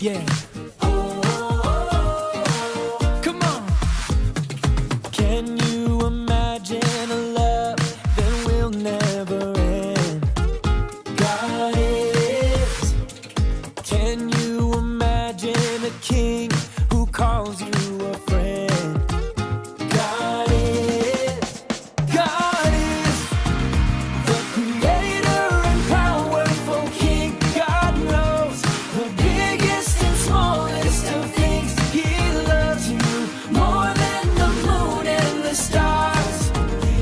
Yeah. Come on. Can you imagine a love that will never end? God is. Can you imagine a king who calls you a friend? God is. God is the creator and powerful king. God knows the biggest and smallest of things. He loves you more than the moon and the stars.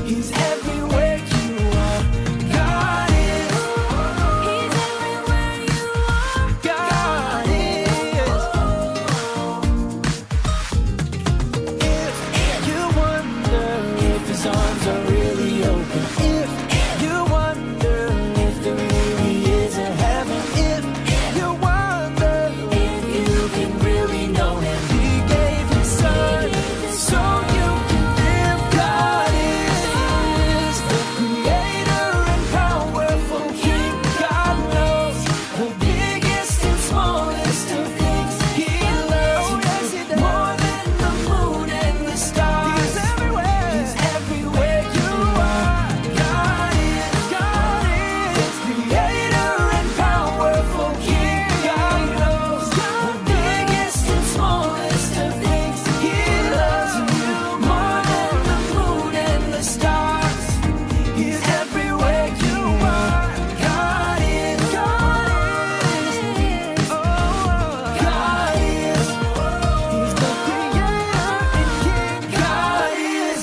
He's everywhere you are. God is. He's everywhere you are. God is. If you wonder if his arms are really open, if you wonder if there really is a heaven, if you wonder if you can really know him, he gave his son so you can live. God is the creator and powerful king. God knows the biggest and smallest of things. He loves you more than the moon and the stars. He's everywhere. He's everywhere you are. God is the creator and powerful king. God knows the biggest and smallest of things. He loves you more than the moon and the stars. He's everywhere you are. God is. God is. Oh, God is. He's the creator and king. God is.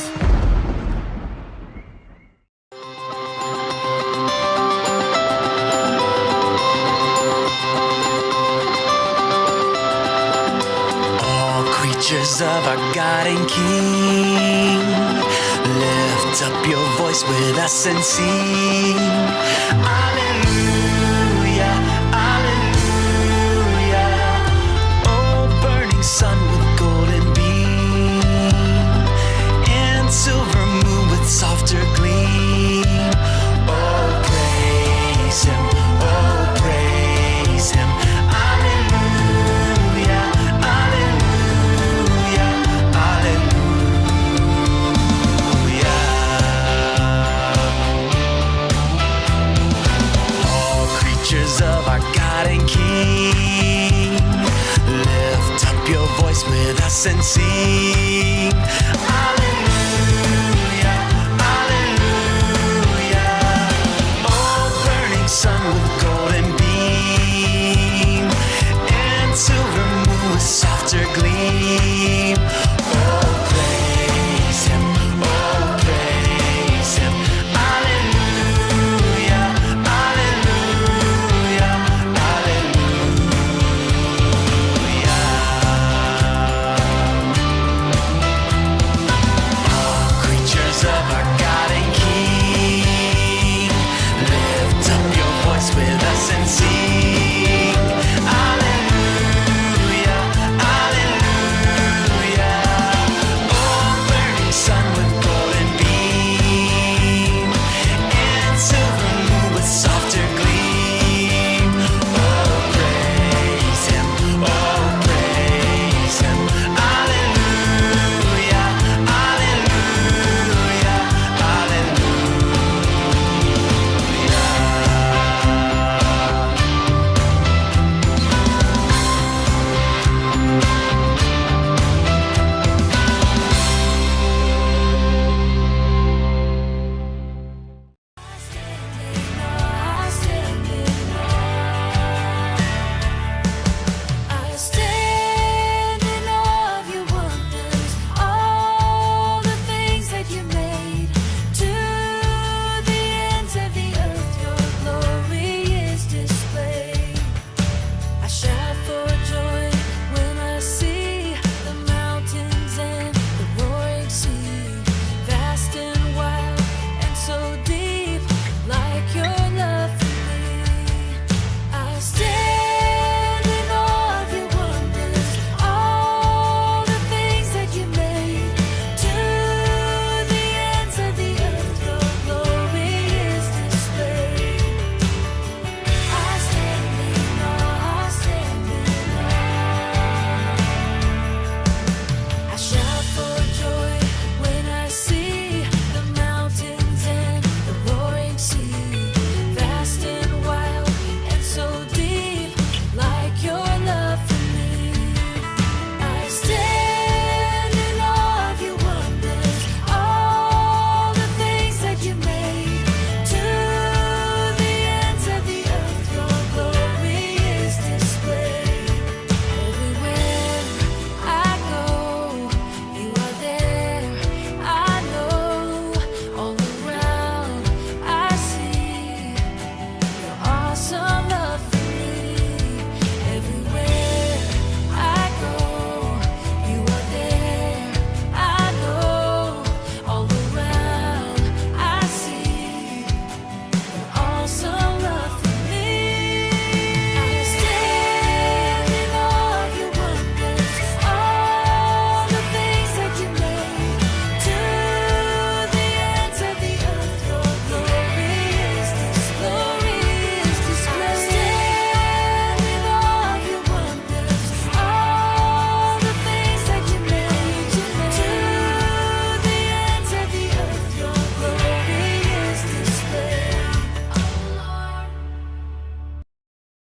All creatures of our God and King, lift up your voice with us and sing. Alleluia, alleluia. Oh, burning sun with golden beam, and silver moon with softer gleam. Oh, praise him, oh, praise him. Alleluia, alleluia, alleluia. All creatures of our God and King, lift up your voice with us and sing.